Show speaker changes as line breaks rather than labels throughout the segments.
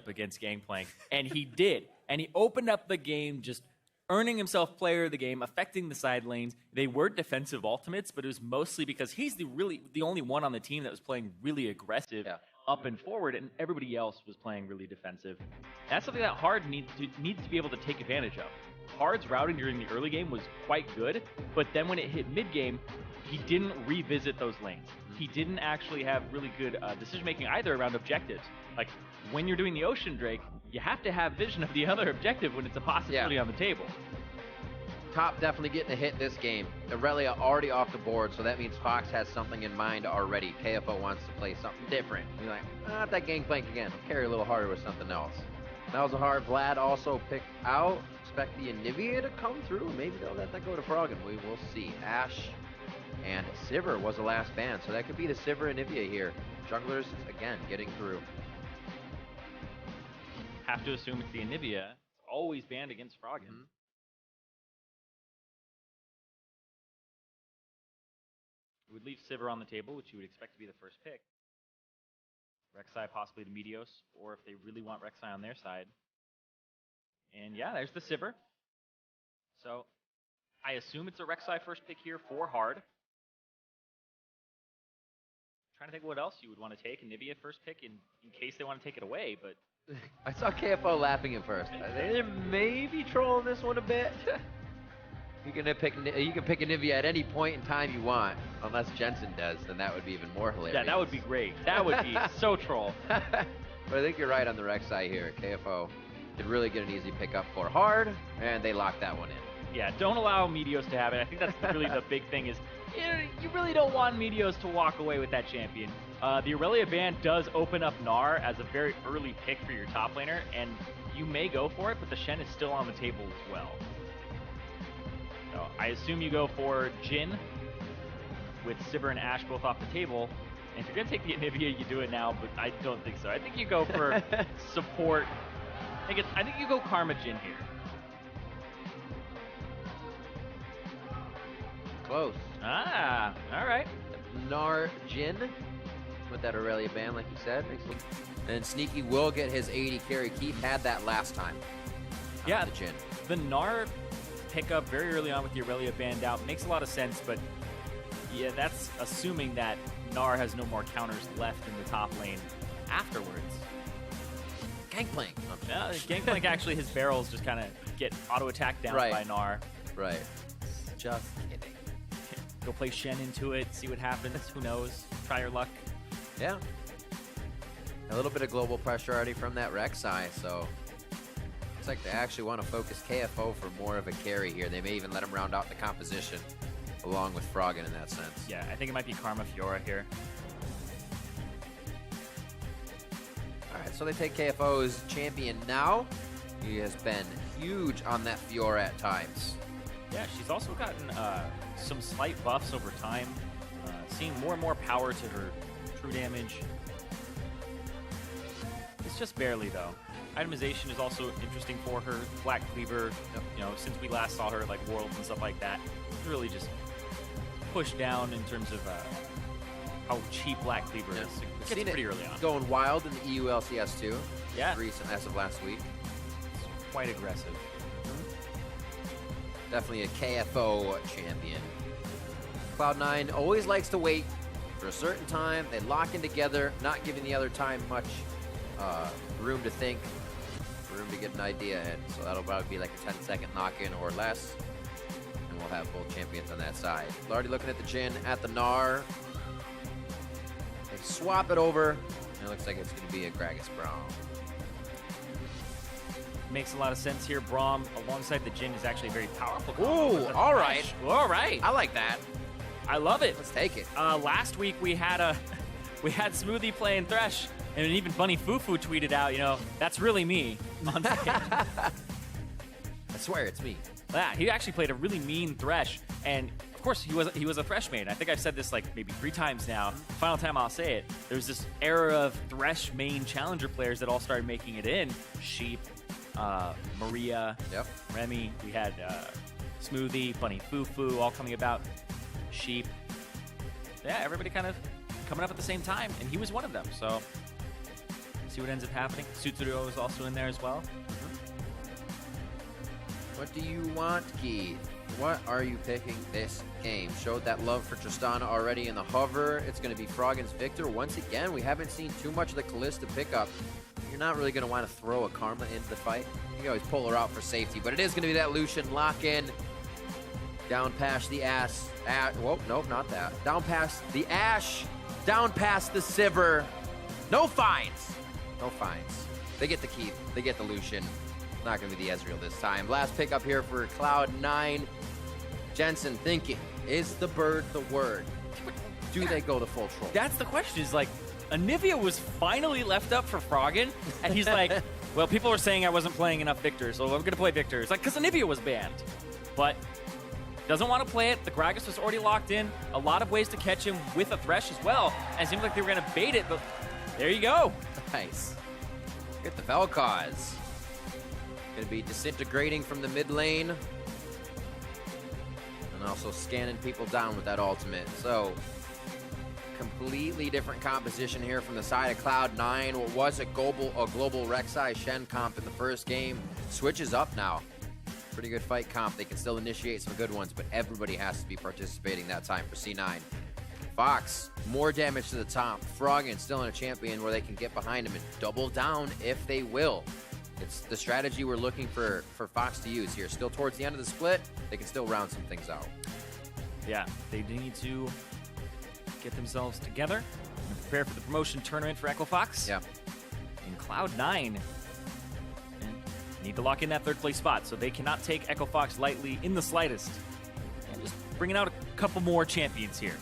against Gangplank, and he did. And he opened up the game just earning himself player of the game, affecting the side lanes. They were defensive ultimates, but it was mostly because he's the only one on the team that was playing really aggressive up and forward, and everybody else was playing really defensive. That's something that Hard needs to be able to take advantage of. Hard's routing during the early game was quite good, but then when it hit mid-game, he didn't revisit those lanes. He didn't actually have really good decision-making either around objectives. Like, when you're doing the Ocean Drake, you have to have vision of the other objective when it's a possibility on the table.
Top definitely getting a hit this game. Aurelia already off the board, so that means Fox has something in mind already. KFO wants to play something different. You're like, not that Gangplank again. I'll carry a little harder with something else. That was a hard. Vlad also picked out. Expect the Anivia to come through. Maybe they'll let that go to Froggen. We will see. Ash and Sivir was the last ban, so that could be the Sivir Anivia here. Junglers, again, getting through.
Have to assume it's the Anivia. It's always banned against Froggen. It would leave Sivir on the table, which you would expect to be the first pick. Rek'Sai possibly to Meteos, or if they really want Rek'Sai on their side. And yeah, there's the Sivir. So I assume it's a Rek'Sai first pick here for Hard. Trying to think what else you would want to take. Anivia first pick in case they want to take it away, but
I saw KFO laughing at first. They may be trolling this one a bit. You can pick Anivia at any point in time you want, unless Jensen does, then that would be even more hilarious.
Yeah, that would be great. That would be so troll.
But I think you're right on the Rek'Sai here. KFO did really get an easy pickup for Hard, and they locked that one in.
Yeah, don't allow Meteos to have it. I think that's really the big thing is you really don't want Meteos to walk away with that champion. The Aurelia ban does open up Gnar as a very early pick for your top laner, and you may go for it, but the Shen is still on the table as well. So I assume you go for Jhin with Sivir and Ashe both off the table. And if you're going to take the Anivia, you do it now, but I don't think so. I think you go for support. I think you go Karma Jhin here.
Close.
Ah, all right.
Gnar Jhin with that Aurelia ban, like you said. And Sneaky will get his 80 carry. Keith had that last time.
Yeah,
the Jhin.
The Gnar pickup very early on with the Aurelia banned out makes a lot of sense, but yeah, that's assuming that Gnar has no more counters left in the top lane afterwards.
Gangplank.
Yeah, Gangplank actually, his barrels just kind of get auto-attacked down by Gnar.
Right.
Just kidding. Go play Shen into it, see what happens. Who knows? Try your luck.
Yeah. A little bit of global pressure already from that Rek'Sai, so looks like they actually want to focus KFO for more of a carry here. They may even let him round out the composition along with Froggen in that sense.
Yeah, I think it might be Karma Fiora here.
All right, so they take KFO's champion now. He has been huge on that Fiora at times.
Yeah, she's also gotten some slight buffs over time, seeing more and more power to her true damage. It's just barely, though. Itemization is also interesting for her. Black Cleaver, you know, since we last saw her at like Worlds and stuff like that, it's really just pushed down in terms of how cheap Black Cleaver is. It's pretty early on.
Going wild in the EU LCS too.
Yeah.
Recent, as of last week.
It's quite aggressive.
Definitely a KFO champion. Cloud9 always likes to wait for a certain time. They lock in together, not giving the other time much room to think, room to get an idea in. So that'll probably be like a 10-second knock-in or less. And we'll have both champions on that side. Already looking at the Jhin, at the Gnar. They swap it over. And it looks like it's going to be a Gragas Braum.
Makes a lot of sense here. Braum alongside the Jhin is actually a very powerful
combo. Ooh, all right.
All right.
I like that.
I love it.
Let's take it.
Last week we had Smoothie playing Thresh, and even Bunny Fufu tweeted out, you know, that's really me on stage.
I swear it's me.
Yeah, he actually played a really mean Thresh, and of course he was a Thresh main. I think I've said this like maybe 3 times now. Final time I'll say it. There's this era of Thresh main challenger players that all started making it in. Sheep, Maria, Remy. We had Smoothie, Bunny Fufu, all coming about. Sheep. Yeah, everybody kind of coming up at the same time, and he was one of them. So, see see what ends up happening. Sutsuro is also in there as well.
What do you want, Keith? What are you picking this game? Showed that love for Tristana already in the hover. It's going to be Froggen's Victor. Once again, we haven't seen too much of the Callista pickup. You're not really going to want to throw a Karma into the fight. You can always pull her out for safety, but it is going to be that Lucian lock-in. Down past the ass. Whoa, nope, not that. Down past the Ash. Down past the Sivir. No fines. No fines. They get the Keith. They get the Lucian. Not going to be the Ezreal this time. Last pickup here for Cloud9. Jensen thinking, is the bird the word? Do they go the full troll?
That's the question. Is like, Anivia was finally left up for Froggen, and he's like, well, people were saying I wasn't playing enough Victor, so I'm going to play Victor. It's like, because Anivia was banned. But doesn't want to play it. The Gragas was already locked in. A lot of ways to catch him with a Thresh as well. And it seemed like they were going to bait it, but there you go.
Nice. Get the Vel'Koz. Going to be disintegrating from the mid lane. And also scanning people down with that ultimate. So, completely different composition here from the side of Cloud9. What was a global Rek'Sai Shen comp in the first game switches up now. Pretty good fight comp. They can still initiate some good ones, but everybody has to be participating that time for C9. Fox, more damage to the top. Froggen still in a champion where they can get behind him and double down if they will. It's the strategy we're looking for Fox to use here. Still towards the end of the split, they can still round some things out.
Yeah, they need to get themselves together and prepare for the promotion tournament for Echo Fox.
Yeah.
And Cloud9 need to lock in that third place spot, so they cannot take Echo Fox lightly in the slightest. And just bringing out a couple more champions here.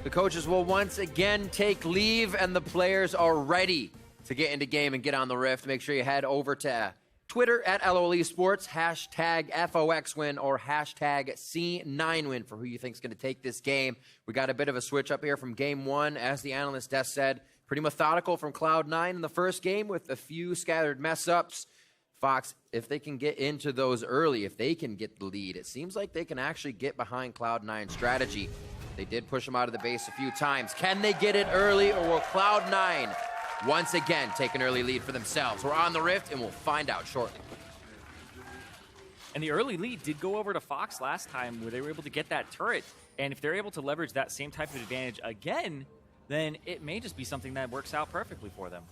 The coaches will once again take leave, and the players are ready to get into game and get on the Rift. Make sure you head over to Twitter at LOL Sports, hashtag FOXWin or hashtag C9Win for who you think is going to take this game. We got a bit of a switch up here from game one, as the analyst Des said. Pretty methodical from Cloud9 in the first game with a few scattered mess-ups. Fox, if they can get into those early, if they can get the lead, it seems like they can actually get behind Cloud9's strategy. They did push them out of the base a few times. Can they get it early, or will Cloud9 once again take an early lead for themselves? We're on the Rift, and we'll find out shortly.
And the early lead did go over to Fox last time, where they were able to get that turret. And if they're able to leverage that same type of advantage again, then it may just be something that works out perfectly for them.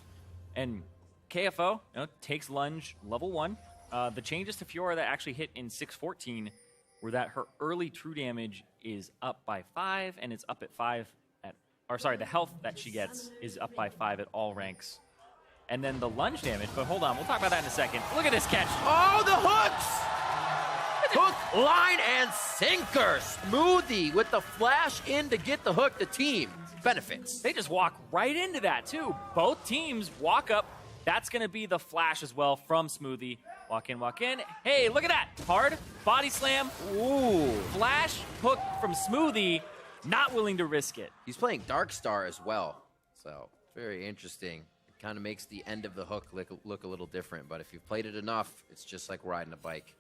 And KFO takes Lunge level 1. The changes to Fiora that actually hit in 6:14 were that her early true damage is up by 5, and it's up at 5 at, or sorry, the health that she gets is up by 5 at all ranks. And then the Lunge damage, but hold on, we'll talk about that in a second. Look at this catch.
Oh, the hooks! Hook, line, and sinker. Smoothie with the flash in to get the hook. The team benefits.
They just walk right into that, too. Both teams walk up. That's going to be the flash as well from Smoothie. Walk in, walk in. Hey, look at that. Hard body slam.
Ooh.
Flash hook from Smoothie. Not willing to risk it.
He's playing Dark Star as well. So, very interesting. It kind of makes the end of the hook look a little different. But if you've played it enough, it's just like riding a bike.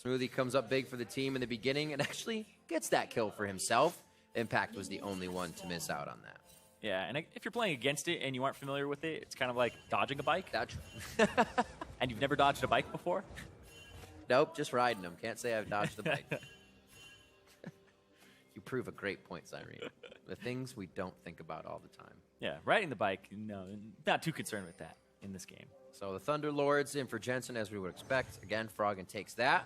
Smoothie comes up big for the team in the beginning and actually gets that kill for himself. Impact was the only one to miss out on that.
Yeah, and if you're playing against it and you aren't familiar with it, it's kind of like dodging a bike.
That's
And you've never dodged a bike before?
Nope, just riding them. Can't say I've dodged the bike. You prove a great point, Cyrene. The things we don't think about all the time.
Yeah, riding the bike, no, not too concerned with that in this game.
So the Thunder Lords in for Jensen, as we would expect. Again, Froggen takes that.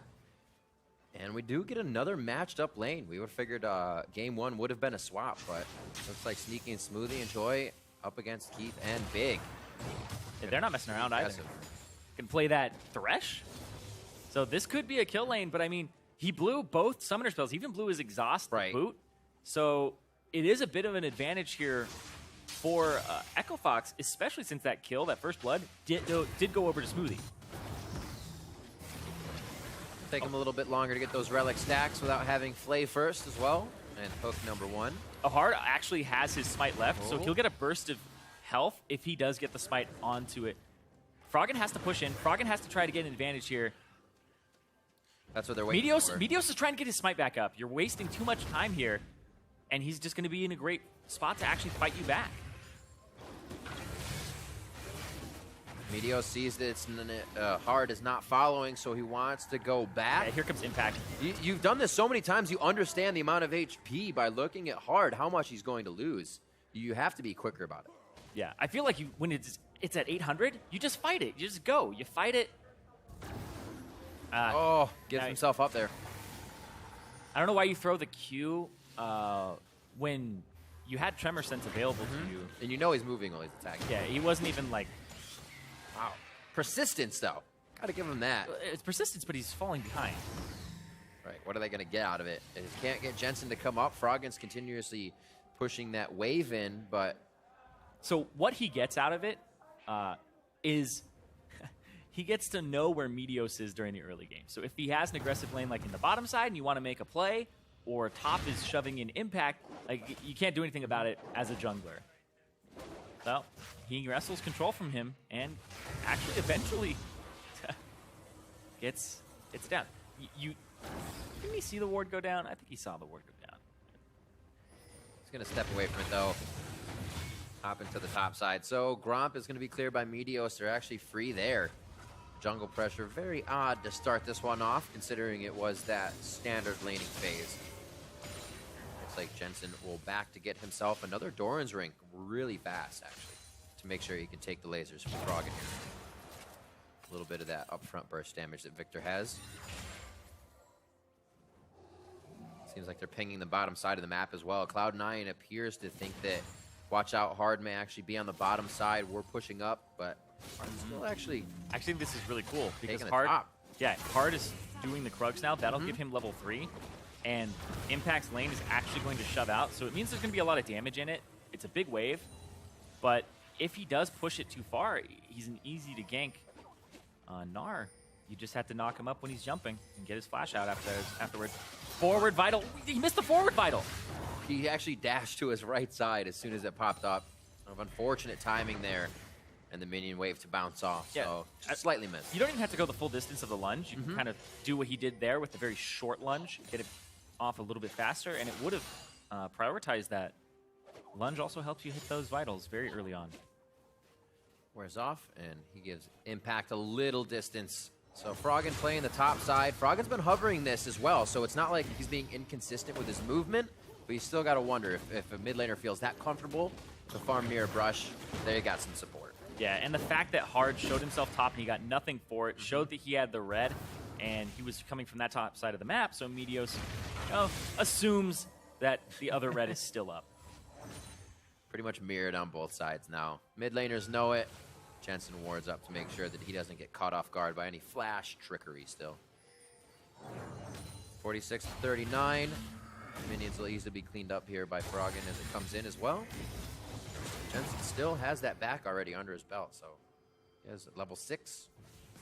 And we do get another matched up lane. We would have figured game one would have been a swap, but looks like Sneaky and Smoothie and Joy up against Keith and Big.
Yeah, they're not messing around either. Can play that Thresh. So this could be a kill lane, but I mean, he blew both summoner spells. He even blew his exhaust boot. So it is a bit of an advantage here for Echo Fox, especially since that kill, that first blood, did go over to Smoothie.
Take him a little bit longer to get those relic stacks without having Flay first as well. And hook number 1.
Ahar actually has his smite left, so he'll get a burst of health if he does get the smite onto it. Froggen has to push in. Froggen has to try to get an advantage here.
That's what they're waiting for.
Meteos is trying to get his smite back up. You're wasting too much time here, and he's just going to be in a great spot to actually fight you back.
Meteos sees that Hard is not following, so he wants to go back.
Yeah, here comes Impact.
You've done this so many times, you understand the amount of HP by looking at Hard, how much he's going to lose. You have to be quicker about it.
Yeah, I feel like when it's at 800, you just fight it. You just go. You fight it.
Gets himself up there.
I don't know why you throw the Q when you had Tremor Sense available to you.
And you know he's moving while he's attacking.
Yeah, he wasn't even like...
Wow. Persistence, though. Gotta give him that.
It's persistence, but he's falling behind.
Right, what are they gonna get out of it? They can't get Jensen to come up. Froggen's continuously pushing that wave in, but...
So what he gets out of it is he gets to know where Meteos is during the early game. So if he has an aggressive lane like in the bottom side and you want to make a play, or top is shoving in Impact, like you can't do anything about it as a jungler. So he wrestles control from him and actually eventually gets down. Didn't he see the ward go down? I think he saw the ward go down.
He's gonna step away from it though. Hop into the top side. So Gromp is going to be cleared by Meteos. They're actually free there. Jungle pressure. Very odd to start this one off, considering it was that standard laning phase. Looks like Jensen will back to get himself another Doran's Ring really fast, actually, to make sure he can take the lasers from Froggen here. A little bit of that upfront burst damage that Victor has. Seems like they're pinging the bottom side of the map as well. Cloud9 appears to think that watch out, Hard may actually be on the bottom side. We're pushing up, but Hard's still actually...
I think this is really cool because
Hard
is doing the Krugs now. That'll give him level 3. And Impact's lane is actually going to shove out. So it means there's going to be a lot of damage in it. It's a big wave. But if he does push it too far, he's an easy to gank Gnar. You just have to knock him up when he's jumping and get his flash out afterwards. Forward Vital. He missed the forward Vital.
He actually dashed to his right side as soon as it popped up. Of unfortunate timing there, and the minion wave to bounce off.
Yeah.
So just slightly missed.
You don't even have to go the full distance of the lunge. You can kind of do what he did there with the very short lunge, get it off a little bit faster, and it would have prioritized that. Lunge also helps you hit those vitals very early on.
Wears off, and he gives Impact a little distance. So Froggen playing the top side. Froggen's been hovering this as well, so it's not like he's being inconsistent with his movement. But you still got to wonder if a mid laner feels that comfortable to farm Mirror Brush, there you got some support.
Yeah, and the fact that Hard showed himself top and he got nothing for it showed that he had the red, and he was coming from that top side of the map, so Meteos assumes that the other red is still up.
Pretty much mirrored on both sides now. Mid laners know it. Jensen wards up to make sure that he doesn't get caught off guard by any flash trickery still. 46-39. Minions will easily be cleaned up here by Froggen as it comes in as well. Jensen still has that back already under his belt, so he has level 6.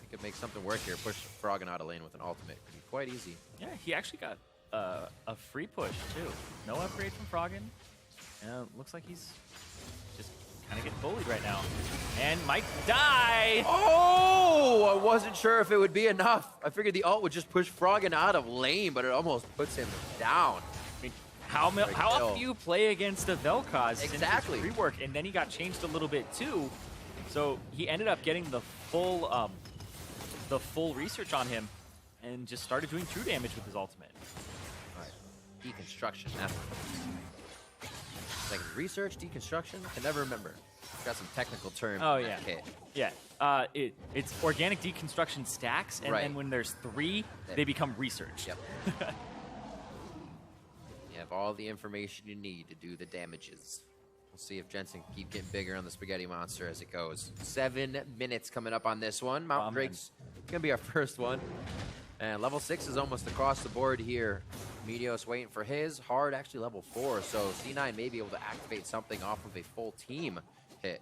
He could make something work here. Push Froggen out of lane with an ultimate. Could be quite easy.
Yeah, he actually got a free push, too. No upgrade from Froggen. Looks like he's just kind of getting bullied right now. And might die!
Oh! I wasn't sure if it would be enough. I figured the ult would just push Froggen out of lane, but it almost puts him down.
I mean, how often do you play against a Vel'Koz?
Exactly.
Since his rework, and then he got changed a little bit too. So he ended up getting the full research on him, and just started doing true damage with his ultimate.
All right, deconstruction. That's like research, deconstruction. I can never remember. Got some technical terms.
Oh yeah, yeah. It's organic deconstruction stacks, and then when there's 3, they become research.
Yep. You have all the information you need to do the damages. We'll see if Jensen can keep getting bigger on the Spaghetti Monster as it goes. 7 minutes coming up on this one. Mountain Drake's gonna be our first one. And level 6 is almost across the board here. Meteos waiting for his. Hard actually level 4, so C9 may be able to activate something off of a full team hit.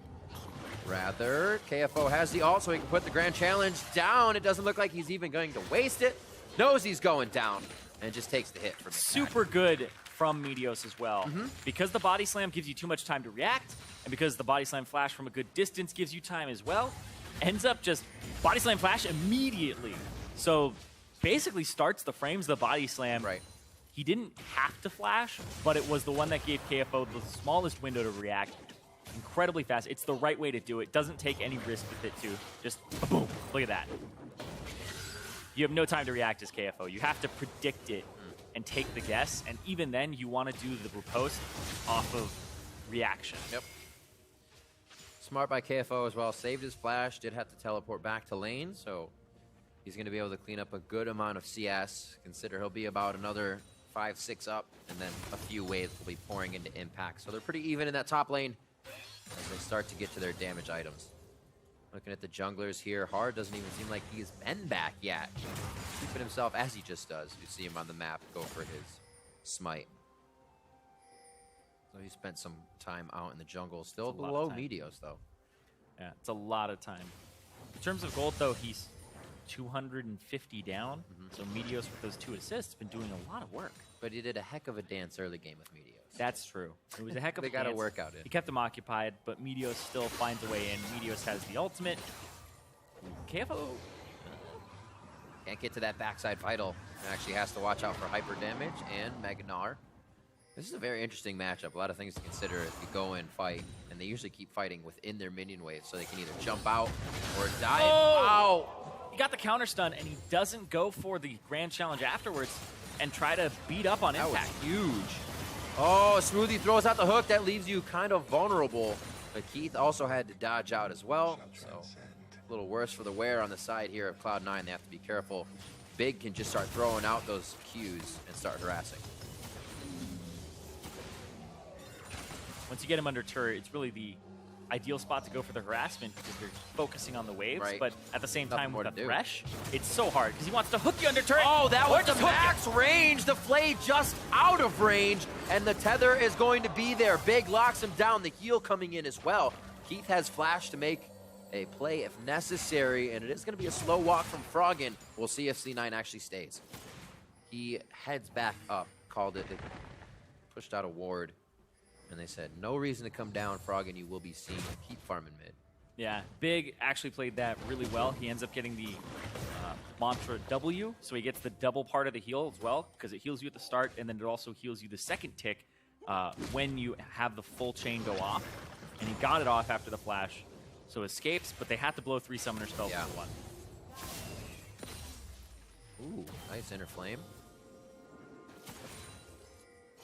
Rather, KFO has the ult, so he can put the Grand Challenge down. It doesn't look like he's even going to waste it. Knows he's going down, and just takes the hit from Impact.
Super good from Meteos as well. Because the body slam gives you too much time to react, and because the body slam flash from a good distance gives you time as well, ends up just body slam flash immediately. So basically starts the frames, the body slam.
Right.
He didn't have to flash, but it was the one that gave KFO the smallest window to react. incredibly fast. It's the right way to do it. Doesn't take any risk with it, too. Just boom. Look at that. You have no time to react as KFO. You have to predict it and take the guess. And even then, you want to do the riposte off of reaction.
Yep. Smart by KFO as well. Saved his flash. Did have to teleport back to lane, so he's going to be able to clean up a good amount of CS. Consider he'll be about another 5-6 up, and then a few waves will be pouring into Impact. So they're pretty even in that top lane as they start to get to their damage items. Looking at the junglers here, Hard doesn't even seem like he's been back yet. Keeping himself as he just does. You see him on the map go for his smite. So he spent some time out in the jungle, still below Meteos though.
Yeah, it's a lot of time. In terms of gold though, he's 250 down. So Meteos with those 2 assists been doing a lot of work.
But he did a heck of a dance early game with Meteos.
That's true. It was a heck of
they
a
got to
dance.
work out it.
He kept him occupied, but Meteos still finds a way in. Meteos has the ultimate. KFO
can't get to that backside vital. Actually has to watch out for hyper damage and Magnar. This is a very interesting matchup. A lot of things to consider if you go in fight, and they usually keep fighting within their minion wave, so they can either jump out or dive out.
He got the counter stun, and he doesn't go for the grand challenge afterwards and try to beat up on Impact.
That was huge. Oh, Smoothie throws out the hook. That leaves you kind of vulnerable. But Keith also had to dodge out as well. So a little worse for the wear on the side here of Cloud9. They have to be careful. Big can just start throwing out those Qs and start harassing.
Once you get him under turret, it's really the ideal spot to go for the harassment because you're focusing on the waves,
Right.
but at the same time
Nothing more
with
to
the
do.
Thresh, it's so hard because he wants to hook you under turret.
Oh, that
or
was the
just hook you.
max range. The Flay just out of range, and the tether is going to be there. Big locks him down. The heal coming in as well. Keith has flash to make a play if necessary, and it is going to be a slow walk from Froggen. We'll see if C9 actually stays. He heads back up, called it. They pushed out a ward, and they said, no reason to come down, Froggen. You will be seen. Keep farming mid.
Yeah, Big actually played that really well. He ends up getting the mantra W, so he gets the double part of the heal as well, because it heals you at the start, and then it also heals you the second tick when you have the full chain go off. And he got it off after the flash, so escapes, but they had to blow 3 summoner spells for 1.
Ooh, nice inner flame.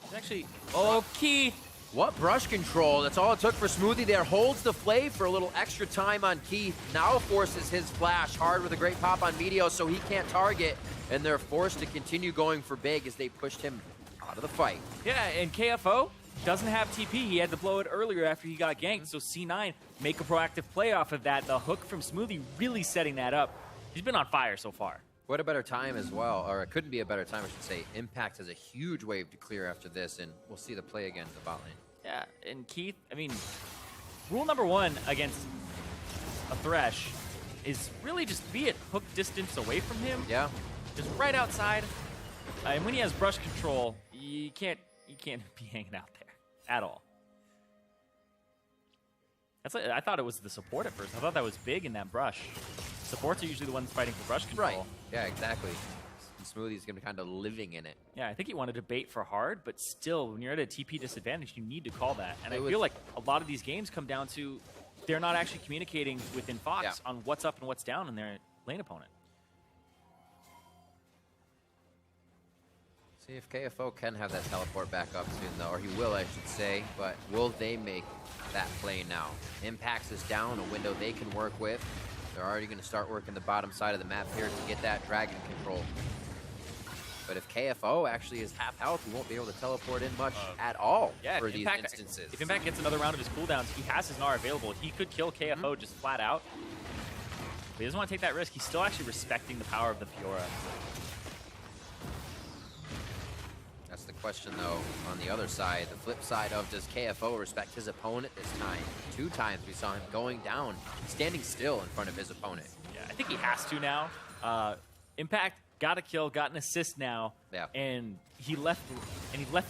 It's actually... Oh, Keith!
What brush control. That's all it took for Smoothie there. Holds the Flay for a little extra time on Keith. Now forces his flash. Hard with a great pop on Meteos, so he can't target. And they're forced to continue going for Big as they pushed him out of the fight.
Yeah, and KFO doesn't have TP. He had to blow it earlier after he got ganked, so C9 make a proactive play off of that. The hook from Smoothie really setting that up. He's been on fire so far.
What a better time as well, or it couldn't be a better time, I should say. Impact has a huge wave to clear after this, and we'll see the play again in the bot lane.
Yeah, and Keith, I mean, rule number 1 against a Thresh is really just be at hook distance away from him.
Yeah.
Just right outside. And when he has brush control, you can't be hanging out there at all. That's like, I thought it was the support at first. I thought that was Big in that brush. Supports are usually the ones fighting for brush control.
Right. Yeah, exactly. Smoothie's going to be kind of living in it.
Yeah, I think he wanted to bait for hard, but still, when you're at a TP disadvantage, you need to call that. And I feel like a lot of these games come down to they're not actually communicating within Fox on what's up and what's down in their lane opponent.
See if KFO can have that teleport back up soon, though, or he will, I should say. But will they make that play now? Impacts is down, a window they can work with. They're already going to start working the bottom side of the map here to get that dragon control. But if KFO actually is half health, he won't be able to teleport in much at all for these instances.
If Impact gets another round of his cooldowns, he has his Gnar available. He could kill KFO just flat out. But he doesn't want to take that risk. He's still actually respecting the power of the Fiora.
That's the question, though, on the other side. The flip side of, does KFO respect his opponent this time? 2 times we saw him going down, standing still in front of his opponent.
Yeah, I think he has to now. Impact got a kill, got an assist now, and he left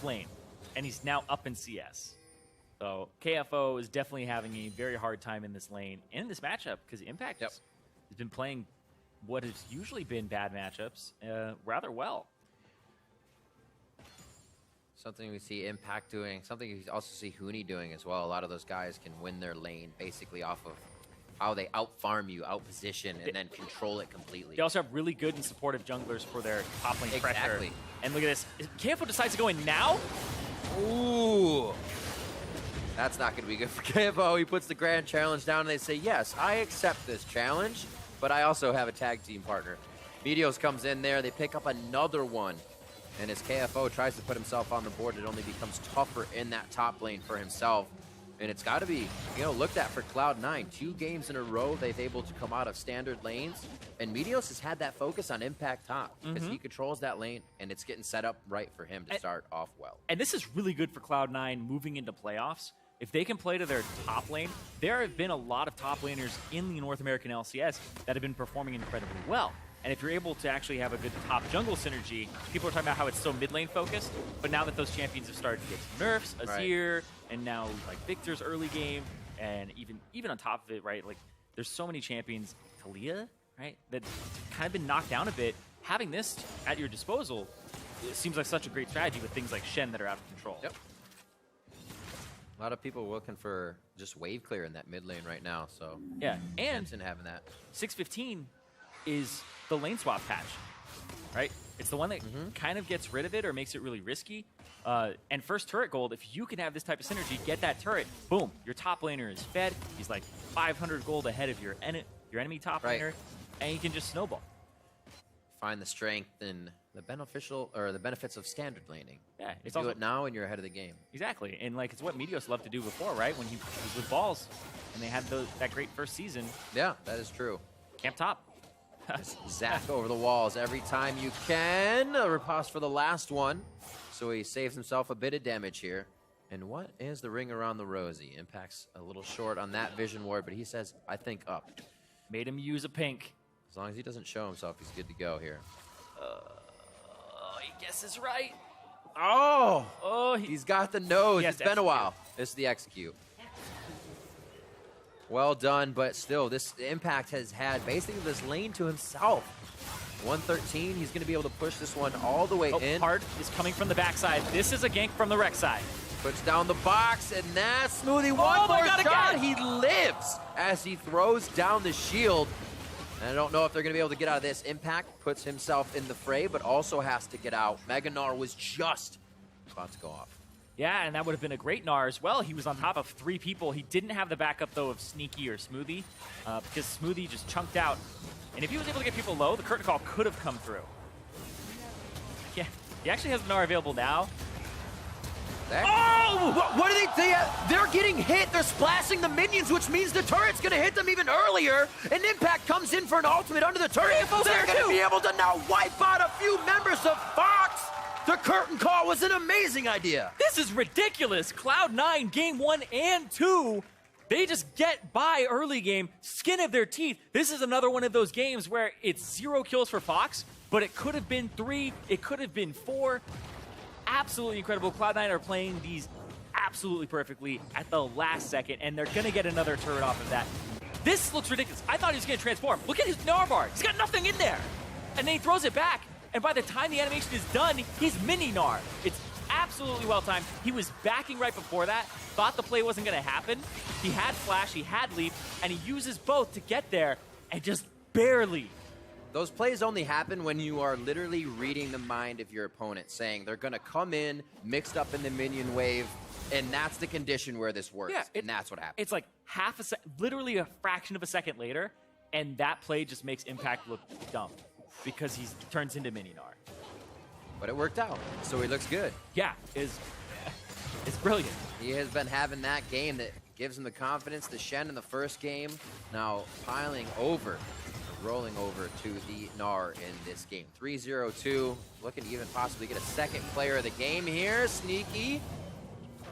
lane, and he's now up in CS. So KFO is definitely having a very hard time in this lane and in this matchup because Impact has been playing what has usually been bad matchups rather well.
Something we see Impact doing, something you also see Huni doing as well. A lot of those guys can win their lane basically off of how they out-farm you, out-position, and then control it completely.
They also have really good and supportive junglers for their top lane pressure.
Exactly.
And look at this. KFO decides to go in now?
Ooh. That's not going to be good for KFO. He puts the grand challenge down, and they say, yes, I accept this challenge, but I also have a tag team partner. Meteos comes in there. They pick up another one. And as KFO tries to put himself on the board, it only becomes tougher in that top lane for himself. And it's got to be, looked at for Cloud9. 2 games in a row, they've able to come out of standard lanes. And Meteos has had that focus on Impact top because he controls that lane, and it's getting set up right for him to start off well.
And this is really good for Cloud9 moving into playoffs. If they can play to their top lane, there have been a lot of top laners in the North American LCS that have been performing incredibly well. And if you're able to actually have a good top jungle synergy, people are talking about how it's so mid lane focused, but now that those champions have started to get some nerfs, Azir, and now like Victor's early game, and even on top of it, right, like there's so many champions, Talia, right, that kind of been knocked down a bit. Having this at your disposal, it seems like such a great strategy with things like Shen that are out of control.
Yep. A lot of people looking for just wave clear in that mid lane right now, so
yeah, and
Jensen having that.
615 is the lane swap patch, right? It's the one that kind of gets rid of it or makes it really risky. And first turret gold, if you can have this type of synergy, get that turret, boom, your top laner is fed. He's like 500 gold ahead of your enemy top laner, and you can just snowball.
Find the strength and the benefits of standard laning.
Yeah, it's
you
also
do it now, and you're ahead of the game.
Exactly, and like it's what Meteos loved to do before, right? When he was with balls, and they had that great first season.
Yeah, that is true.
Camp top.
Zap over the walls every time you can. A riposte for the last one. So he saves himself a bit of damage here. And what is the ring around the rosy? Impact's a little short on that vision ward, but he says, I think up.
Made him use a pink.
As long as he doesn't show himself, he's good to go here.
He guesses right.
Oh, he's got the nose.
Yes,
It's been a while. This is the execute. Well done, but still, this Impact has had basically this lane to himself. 113, he's going to be able to push this one all the way in.
Hard is coming from the backside. This is a gank from the rec side.
Puts down the box, and that's Smoothie. One more shot. He lives as he throws down the shield. And I don't know if they're going to be able to get out of this. Impact puts himself in the fray, but also has to get out. Meganar was just about to go off.
Yeah, and that would have been a great Gnar as well. He was on top of 3 people. He didn't have the backup, though, of Sneaky or Smoothie, because Smoothie just chunked out. And if he was able to get people low, the curtain call could have come through. Yeah, he actually has Gnar available now.
Oh! What are they? They're getting hit. They're splashing the minions, which means the turret's going to hit them even earlier. And Impact comes in for an ultimate under the turret. They're going to be able to now wipe out a few members of Fox. The curtain call was an amazing idea.
This is ridiculous. Cloud9, game 1 and 2. They just get by early game, skin of their teeth. This is another one of those games where it's 0 kills for Fox, but it could have been 3, it could have been 4. Absolutely incredible. Cloud9 are playing these absolutely perfectly at the last second, and they're going to get another turret off of that. This looks ridiculous. I thought he was going to transform. Look at his Gnar. He's got nothing in there. And then he throws it back. And by the time the animation is done, he's mini Gnar. It's absolutely well timed. He was backing right before that, thought the play wasn't going to happen. He had flash, he had leap, and he uses both to get there, and just barely.
Those plays only happen when you are literally reading the mind of your opponent, saying they're going to come in mixed up in the minion wave, and that's the condition where this works, and that's what happens.
It's like literally a fraction of a second later, and that play just makes Impact look dumb. Because he turns into mini Gnar.
But it worked out, so he looks good.
Yeah, it's brilliant.
He has been having that game that gives him the confidence. The Shen in the first game, now piling over, rolling over to the Gnar in this game. 3-0-2, looking to even possibly get a second player of the game here. Sneaky,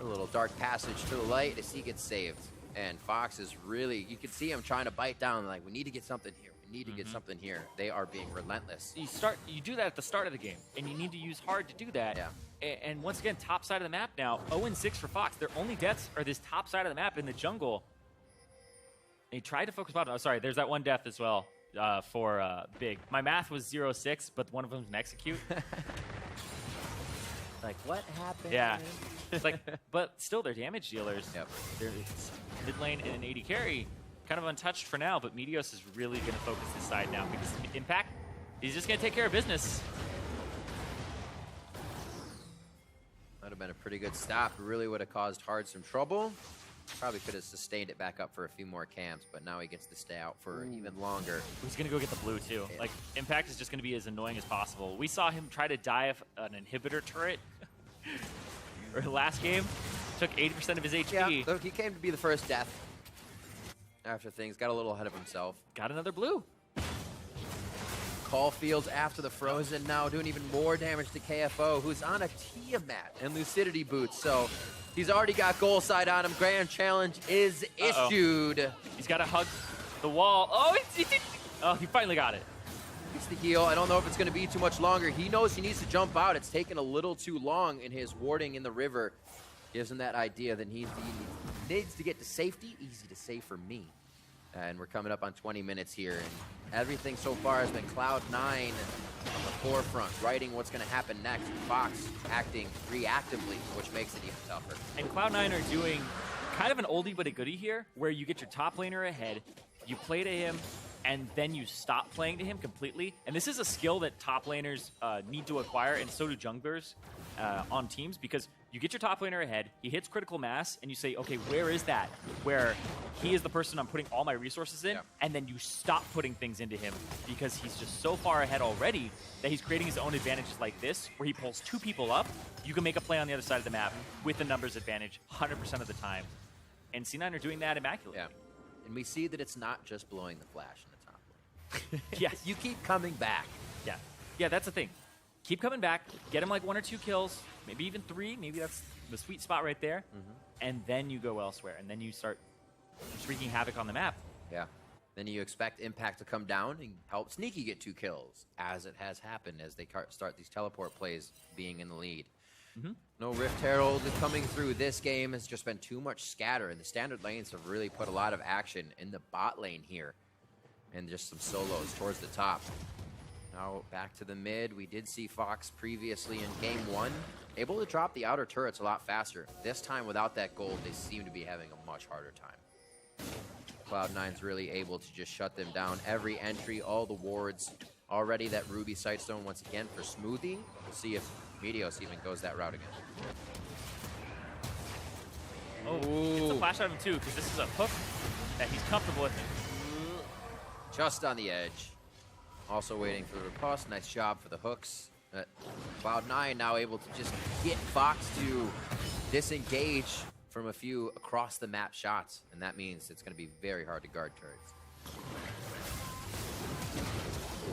a little dark passage to the light as he gets saved. And Fox is really, you can see him trying to bite down, like, we need to get something here. Need to get something here. They are being relentless.
You do that at the start of the game, and you need to use hard to do that.
Yeah.
And once again, top side of the map now, 0-6 for Fox. Their only deaths are this top side of the map in the jungle. They tried to focus bottom. Oh, sorry, there's that one death as well for Big. My math was 0-6, but one of them's an execute.
Like, what happened?
Yeah. It's like, but still, they're damage dealers.
Yep.
They're mid lane and an AD carry, kind of untouched for now, but Meteos is really going to focus this side now because Impact, he's just going to take care of business.
That would have been a pretty good stop. It really would have caused Hard some trouble. Probably could have sustained it back up for a few more camps, but now he gets to stay out for even longer.
He's going to go get the blue, too.
Yeah.
Like, Impact is just going to be as annoying as possible. We saw him try to dive an inhibitor turret or last game. Took 80% of his HP.
Yeah, so he came to be the first death after things got a little ahead of himself.
Got another blue.
Caulfield's after the Frozen now, doing even more damage to KFO, who's on a Tiamat and Lucidity boots. So he's already got goal side on him. Grand challenge is issued.
He's got to hug the wall. Oh, he finally got it.
Gets the heal. I don't know if it's going to be too much longer. He knows he needs to jump out. It's taken a little too long in his warding in the river. Gives him that idea that he needs to get to safety. Easy to say for me. And we're coming up on 20 minutes here. And everything so far has been Cloud9 on the forefront, writing what's going to happen next. Fox acting reactively, which makes it even tougher.
And Cloud9 are doing kind of an oldie but a goodie here, where you get your top laner ahead, you play to him, and then you stop playing to him completely. And this is a skill that top laners need to acquire, and so do junglers on teams, because you get your top laner ahead, he hits critical mass, and you say, okay, where is that? Where he is the person I'm putting all my resources in, and then you stop putting things into him because he's just so far ahead already that he's creating his own advantages like this, where he pulls two people up, you can make a play on the other side of the map with the numbers advantage 100% of the time. And C9 are doing that immaculately.
Yeah. And we see that it's not just blowing the flash in the top lane.
Yes.
You keep coming back.
Yeah. Yeah, that's the thing. Keep coming back, get him like 1 or 2 kills, maybe even 3, maybe that's the sweet spot right there, and then you go elsewhere, and then you start wreaking havoc on the map.
Yeah. Then you expect Impact to come down and help Sneaky get 2 kills, as it has happened as they start these teleport plays being in the lead. No Rift Herald coming through this game. Has just been too much scatter, and the standard lanes have really put a lot of action in the bot lane here, and just some solos towards the top. Now back to the mid. We did see Fox previously in game 1 able to drop the outer turrets a lot faster. This time without that gold, they seem to be having a much harder time. Cloud9's really able to just shut them down. Every entry, all the wards. Already that Ruby Sightstone once again for smoothing. We'll see if Meteos even goes that route again.
Oh, it's a flash out of him too, because this is a hook that he's comfortable with.
Just on the edge. Also waiting for the riposte. Nice job for the hooks. Cloud9 now able to just get Fox to disengage from a few across the map shots, and that means it's going to be very hard to guard turrets.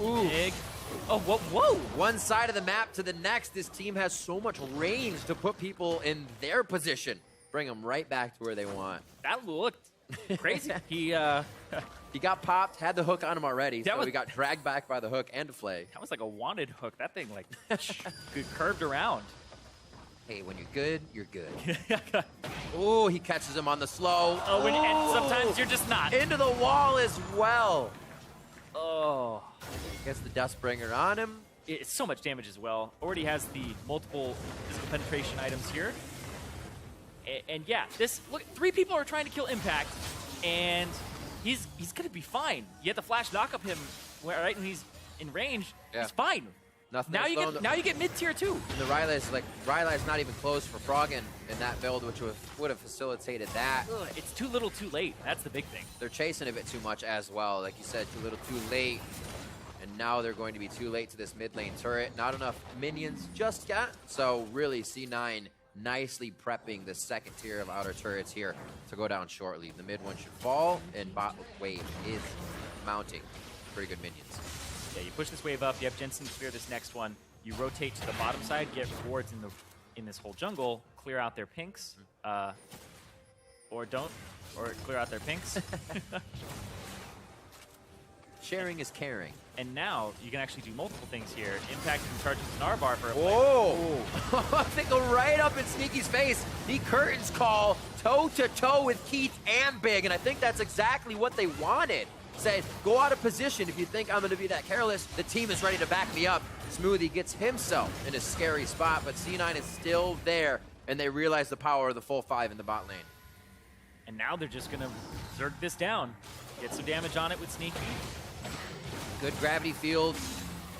Ooh. Big. Oh, whoa.
One side of the map to the next. This team has so much range to put people in their position. Bring them right back to where they want.
That looked crazy.
He got popped, had the hook on him already, so
was,
he got dragged back by the hook and a flay.
That was like a wanted hook. That thing like curved around.
Hey, when you're good, you're good. Oh, he catches him on the slow.
Oh, and sometimes you're just not.
Into the wall as well.
Oh.
Gets the Dustbringer on him.
It's so much damage as well. Already has the multiple physical penetration items here. And yeah, look, 3 people are trying to kill Impact, and he's gonna be fine. You have to flash knock up him right when he's in range. Yeah. He's fine.
Nothing.
Now you get mid tier 2.
And the Rylai's not even close for Froggen in that build, which would have facilitated that.
Ugh, it's too little, too late. That's the big thing.
They're chasing a bit too much as well, like you said, too little, too late. And now they're going to be too late to this mid lane turret. Not enough minions just yet. So really, C9 nicely prepping the second tier of outer turrets here to go down shortly. The mid one should fall, and bot wave is mounting. Pretty good minions.
Yeah, you push this wave up, you have Jensen clear this next one, you rotate to the bottom side, get wards in this whole jungle, clear out their pinks, or clear out their pinks.
Sharing is caring.
And now you can actually do multiple things here. Impact can charge his Narbar for a play.
Whoa! They go right up in Sneaky's face. He curtains call toe-to-toe with Keith and Big, and I think that's exactly what they wanted. says, go out of position if you think I'm going to be that careless. The team is ready to back me up. Smoothie gets himself in a scary spot, but C9 is still there, and they realize the power of the full 5 in the bot lane.
And now they're just going to zerg this down. Get some damage on it with Sneaky.
Good gravity field.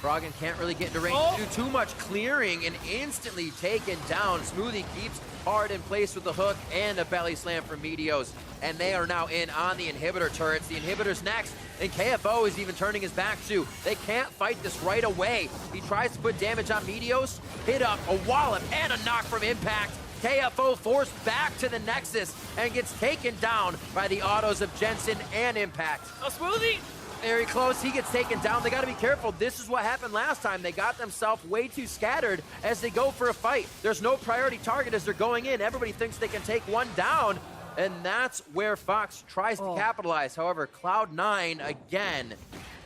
Froggen can't really get into range to do too much clearing and instantly taken down. Smoothie keeps hard in place with the hook and a belly slam from Meteos. And they are now in on the inhibitor turrets. The inhibitor's next, and KFO is even turning his back too. They can't fight this right away. He tries to put damage on Meteos, hit up a wallop and a knock from Impact. KFO forced back to the Nexus and gets taken down by the autos of Jensen and Impact.
Oh, Smoothie!
Very close, he gets taken down. They gotta be careful. This is what happened last time. They got themselves way too scattered as they go for a fight. There's no priority target as they're going in. Everybody thinks they can take one down, and that's where Fox tries to capitalize. However, Cloud9 again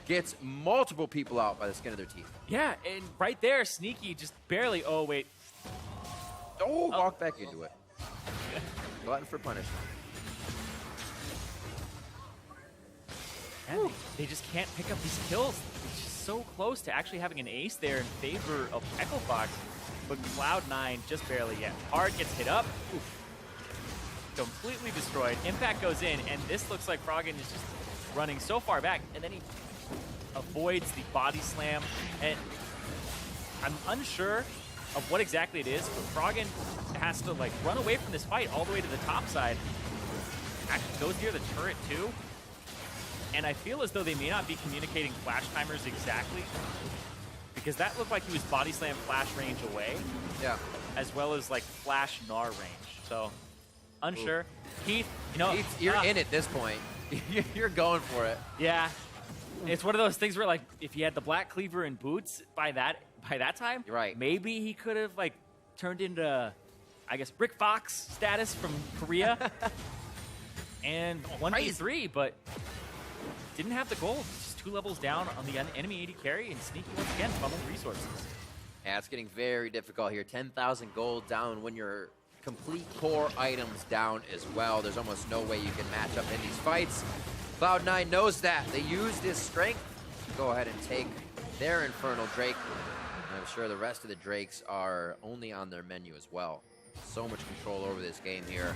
gets multiple people out by the skin of their teeth.
Yeah, and right there, Sneaky just barely, oh wait.
Walk back into it. Glutton for punishment.
And they just can't pick up these kills. It's just so close to actually having an ace there in favor of Echo Fox. But Cloud9 just barely yet. Hard gets hit up. Oof. Completely destroyed. Impact goes in, and this looks like Froggen is just running so far back, and then he avoids the body slam. And I'm unsure of what exactly it is, but Froggen has to like run away from this fight all the way to the top side. Actually goes near the turret too. And I feel as though they may not be communicating flash timers exactly, because that looked like he was body slam flash range away.
Yeah.
As well as like flash Gnar range. So unsure. Ooh. Keith,
Keith, you're in at this point. You're going for it.
Yeah. It's one of those things where like if he had the Black Cleaver and boots by that time,
you're right.
Maybe he could have like turned into, I guess, Brick Fox status from Korea. And 1v3, but didn't have the gold. Just 2 levels down on the enemy AD carry, and Sneaky once again funneling resources.
Yeah, it's getting very difficult here. 10,000 gold down when your complete core items down as well. There's almost no way you can match up in these fights. Cloud9 knows that. They use this strength to go ahead and take their Infernal Drake. And I'm sure the rest of the Drakes are only on their menu as well. So much control over this game here.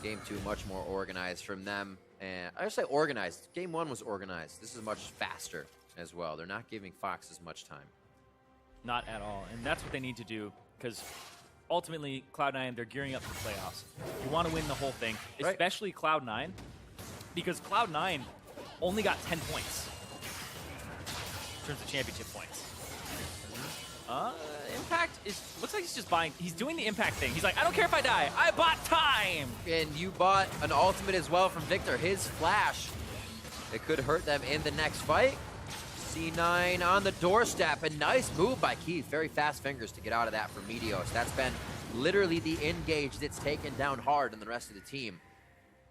Game 2 much more organized from them. And I would say organized. Game 1 was organized. This is much faster as well. They're not giving Fox as much time.
Not at all. And that's what they need to do, because ultimately, Cloud9, they're gearing up for playoffs. You want to win the whole thing, especially Cloud9, because Cloud9 only got 10 points in terms of championship points. Impact looks like he's just buying. He's doing the Impact thing. He's like, I don't care if I die. I bought time.
And you bought an ultimate as well from Victor. His flash. It could hurt them in the next fight. C9 on the doorstep. A nice move by Keith. Very fast fingers to get out of that for Meteos. That's been literally the engage that's taken down hard on the rest of the team.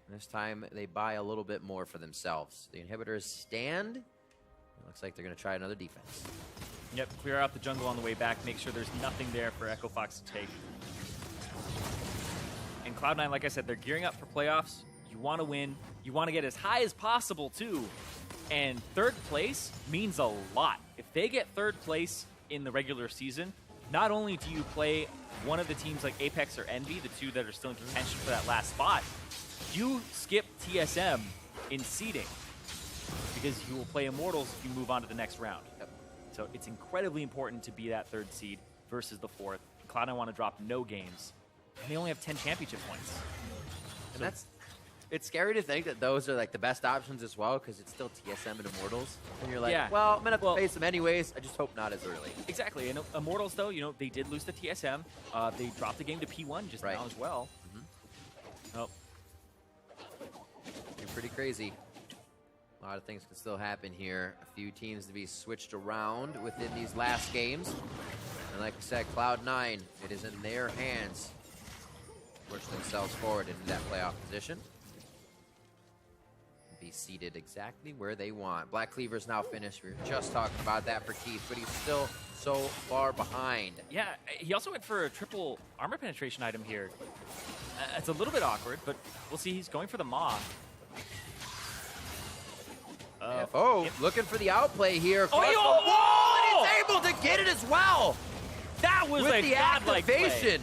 This time they buy a little bit more for themselves. The inhibitors stand. It looks like they're going to try another defense.
Yep, clear out the jungle on the way back. Make sure there's nothing there for Echo Fox to take. And Cloud9, like I said, they're gearing up for playoffs. You want to win. You want to get as high as possible, too. And 3rd place means a lot. If they get 3rd place in the regular season, not only do you play one of the teams like Apex or Envy, the 2 that are still in contention for that last spot, you skip TSM in seeding, because you will play Immortals if you move on to the next round.
Yep.
So it's incredibly important to be that 3rd seed versus the 4th. Cloud9 want to drop no games, and they only have 10 championship points.
And it's scary to think that those are like the best options as well, because it's still TSM and Immortals. And you're like,
yeah.
Well, I'm going to have to face them anyways. I just hope not as early.
Exactly. And Immortals, though, they did lose to TSM. They dropped the game to P1 just now as well. Oh.
You're pretty crazy. A lot of things can still happen here. A few teams to be switched around within these last games. And like I said, Cloud9, it is in their hands to push themselves forward into that playoff position. Be seated exactly where they want. Black Cleaver's now finished. We were just talking about that for Keith, but he's still so far behind.
Yeah, he also went for a triple armor penetration item here. It's a little bit awkward, but we'll see. He's going for the Maw.
KFO looking for the outplay here.
Oh,
Across the wall, and he's able to get it as well.
That was
With
a
the
godlike play.
activation.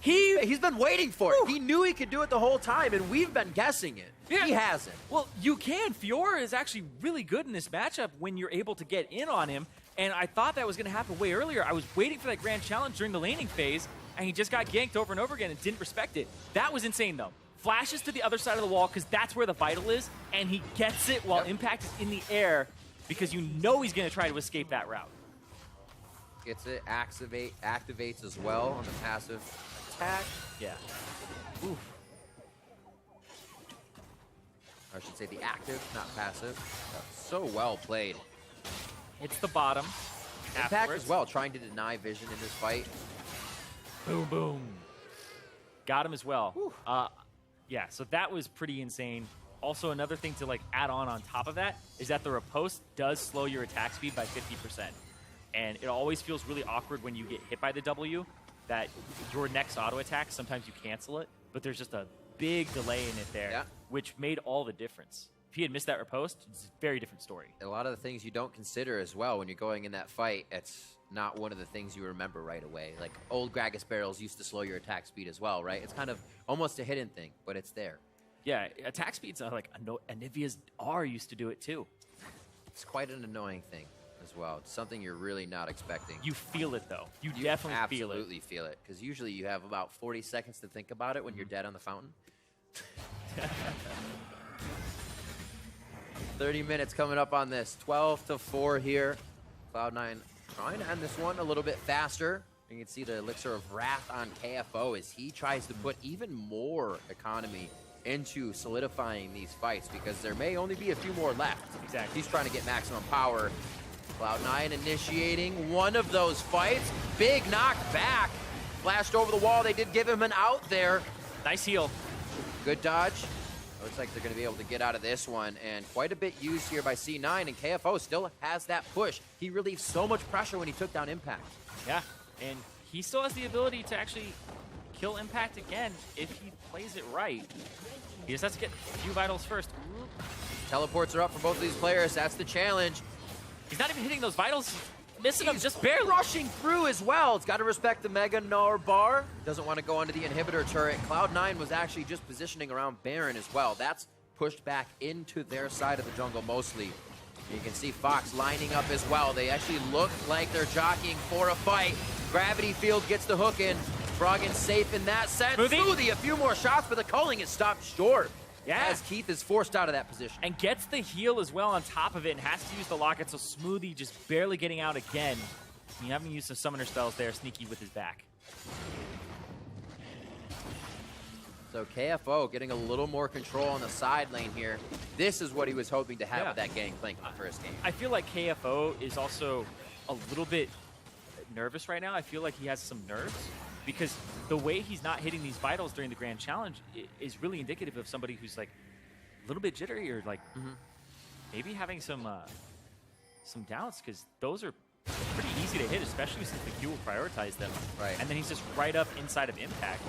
He's been waiting for it. He knew he could do it the whole time, and we've been guessing it.
Yeah.
He hasn't.
Well, you can. Fiora is actually really good in this matchup when you're able to get in on him, and I thought that was going to happen way earlier. I was waiting for that grand challenge during the laning phase, and he just got ganked over and over again and didn't respect it. That was insane, though. Flashes to the other side of the wall because that's where the Vital is, and he gets it while Impact is in the air because you know he's going to try to escape that route.
Gets it, activates as well on the passive attack.
Yeah. Oof.
I should say the active, not passive. So well played.
Hits the bottom.
Impact
Afterwards.
as well, trying to deny vision in this fight.
Boom, boom. Got him as well. Yeah, so that was pretty insane. Also, another thing to like add on top of that is that the riposte does slow your attack speed by 50%. And it always feels really awkward when you get hit by the W that your next auto attack, sometimes you cancel it, but there's just a big delay in it there, which made all the difference. If he had missed that riposte, it's a very different story.
A lot of the things you don't consider as well when you're going in that fight, it's not one of the things you remember right away. Like old Gragas barrels used to slow your attack speed as well, right? It's kind of almost a hidden thing, but it's there.
Yeah, attack speeds are like Anivia's R used to do it too.
It's quite an annoying thing as well. It's something you're really not expecting.
You feel it though. You definitely feel it.
Absolutely feel it. Because usually you have about 40 seconds to think about it when you're dead on the fountain. 30 minutes coming up on this. 12-4 here. Cloud9 trying to end this one a little bit faster. You can see the Elixir of Wrath on KFO as he tries to put even more economy into solidifying these fights because there may only be a few more left.
Exactly.
He's trying to get maximum power. Cloud9 initiating one of those fights. Big knock back. Flashed over the wall. They did give him an out there.
Nice heal.
Good dodge. Looks like they're going to be able to get out of this one. And quite a bit used here by C9. And KFO still has that push. He relieved so much pressure when he took down Impact.
Yeah, and he still has the ability to actually kill Impact again if he plays it right. He just has to get a few vitals first.
Teleports are up for both of these players. That's the challenge.
He's not even hitting those vitals. Missing them just barely.
Rushing through as well. It's got to respect the Mega Gnar bar. Doesn't want to go onto the inhibitor turret. Cloud9 was actually just positioning around Baron as well. That's pushed back into their side of the jungle mostly. You can see Fox lining up as well. They actually look like they're jockeying for a fight. Gravity Field gets the hook in. Froggen safe in that sense. Smoothie, a few more shots, but the culling is stopped short.
Yeah.
As Keith is forced out of that position.
And gets the heal as well on top of it and has to use the locket, so Smoothie just barely getting out again. You haven't used some summoner spells there, sneaky with his back.
So KFO getting a little more control on the side lane here. This is what he was hoping to have with that Gangplank in the first game.
I feel like KFO is also a little bit nervous right now. I feel like he has some nerves because the way he's not hitting these vitals during the Grand Challenge is really indicative of somebody who's like a little bit jittery or like maybe having some doubts because those are pretty easy to hit, especially since the Q will prioritize them.
Right.
And then he's just right up inside of Impact.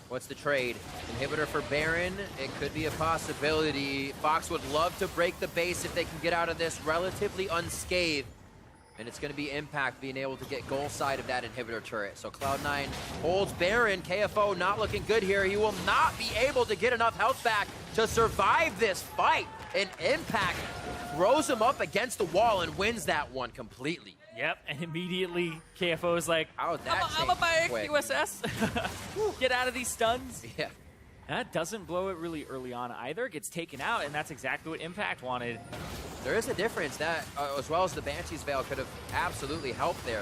What's the trade? Inhibitor for Baron. It could be a possibility. Fox would love to break the base if they can get out of this relatively unscathed. And it's going to be Impact being able to get goal side of that inhibitor turret. So Cloud9 holds Baron. KFO not looking good here. He will not be able to get enough health back to survive this fight. And Impact throws him up against the wall and wins that one completely.
Yep, and immediately KFO is like,
how did that
I'm a buy
quick?
QSS. Get out of these stuns.
Yeah.
That doesn't blow it really early on either. Gets taken out, and that's exactly what Impact wanted.
There is a difference that, as well as the Banshee's Veil, could have absolutely helped there.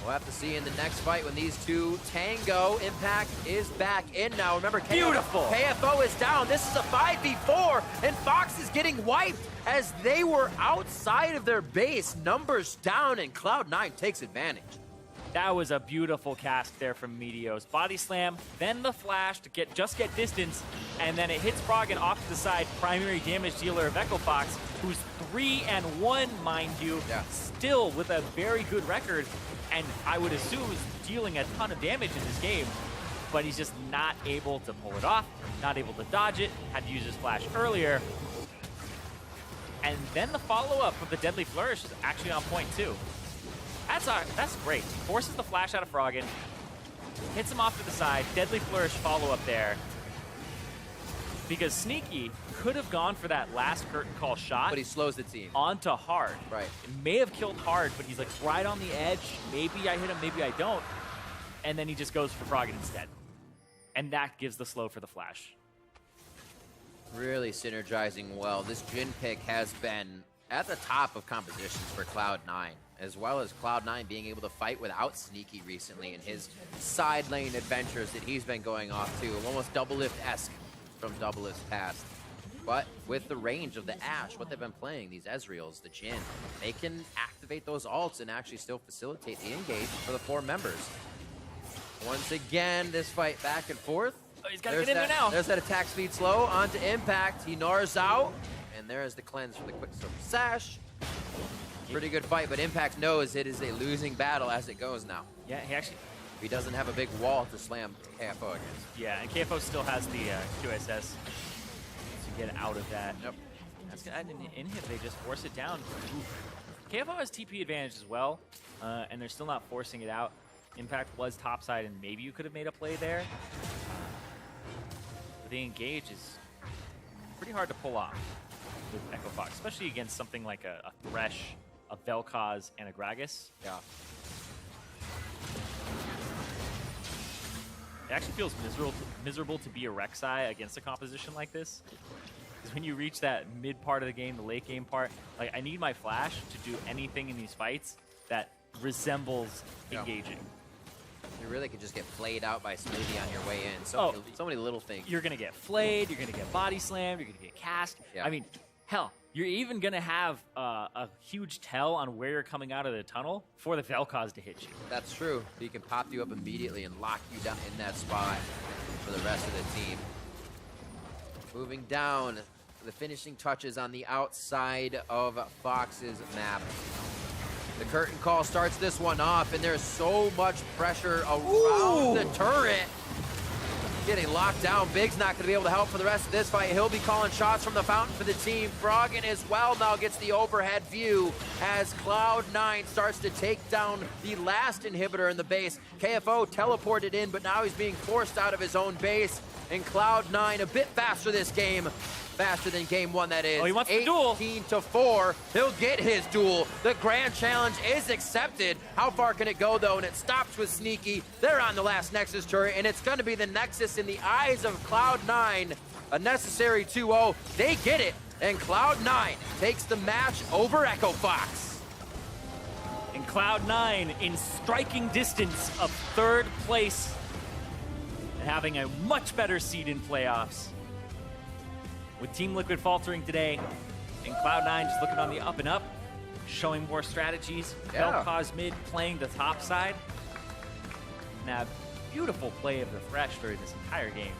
We'll have to see in the next fight when these two tango. Impact is back in now. Remember, KFO is down. This is a 5v4, and Fox is getting wiped as they were outside of their base. Numbers down, and Cloud9 takes advantage.
That was a beautiful cast there from Meteos. Body slam, then the flash to get distance, and then it hits Froggen off to the side. Primary damage dealer of Echo Fox, who's 3-1, mind you, still with a very good record, and I would assume is dealing a ton of damage in this game, but he's just not able to pull it off, not able to dodge it, had to use his flash earlier. And then the follow-up of the Deadly Flourish is actually on point, too. That's great. Forces the flash out of Froggen, hits him off to the side, Deadly Flourish follow-up there. Because Sneaky could have gone for that last curtain call shot.
But he slows the team.
Onto Hard.
Right.
It may have killed Hard, but he's like right on the edge. Maybe I hit him, maybe I don't. And then he just goes for Froggen instead. And that gives the slow for the flash.
Really synergizing well. This Jhin pick has been at the top of compositions for Cloud9, as well as Cloud9 being able to fight without Sneaky recently in his side lane adventures that he's been going off to. Almost Doublelift-esque from Doublelift's past. But with the range of the Ashe, what they've been playing, these Ezreals, the Jhin, they can activate those ults and actually still facilitate the engage for the 4 members. Once again, this fight back and forth.
Oh, he's got to get in there now.
There's that attack speed slow onto Impact. He gnars out, and there's the cleanse for the Quicksilver Sash. Pretty good fight, but Impact knows it is a losing battle as it goes now.
Yeah,
He doesn't have a big wall to slam KFO against.
Yeah, and KFO still has the QSS to get out of that.
Yep.
That's good. And in hit, they just force it down. Oof. KFO has TP advantage as well, and they're still not forcing it out. Impact was topside, and maybe you could have made a play there. But the engage is pretty hard to pull off with Echo Fox, especially against something like a Thresh, a Vel'Koz, and a Gragas.
Yeah.
It actually feels miserable to be a Rek'Sai against a composition like this. Because when you reach that mid part of the game, the late game part, like I need my flash to do anything in these fights that resembles engaging.
You really could just get played out by Smoothie on your way in. So many little things.
You're going to get flayed, you're going to get body slammed, you're going to get cast.
Yeah.
I mean, hell, you're even going to have a huge tell on where you're coming out of the tunnel for the Vel'Koz to hit you.
That's true. He can pop you up immediately and lock you down in that spot for the rest of the team. Moving down, the finishing touches on the outside of Fox's map. The curtain call starts this one off, and there's so much pressure around the turret. Getting locked down. Big's not going to be able to help for the rest of this fight. He'll be calling shots from the fountain for the team. Froggen as well now gets the overhead view as Cloud9 starts to take down the last inhibitor in the base. KFO teleported in, but now he's being forced out of his own base. And Cloud9 a bit faster this game. Faster than game 1, that is.
Oh, he wants the duel.
18-4. He'll get his duel. The grand challenge is accepted. How far can it go, though? And it stops with Sneaky. They're on the last Nexus turret, and it's going to be the Nexus in the eyes of Cloud9. A necessary 2-0. They get it, and Cloud9 takes the match over Echo Fox.
And Cloud9 in striking distance of 3rd place and having a much better seed in playoffs. With Team Liquid faltering today, and Cloud9 just looking on the up and up, showing more strategies.
Yeah.
Vel'Koz mid playing the top side. Now, beautiful play of the Thresh during this entire game.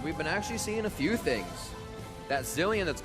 We've been actually seeing a few things. That Zillion that's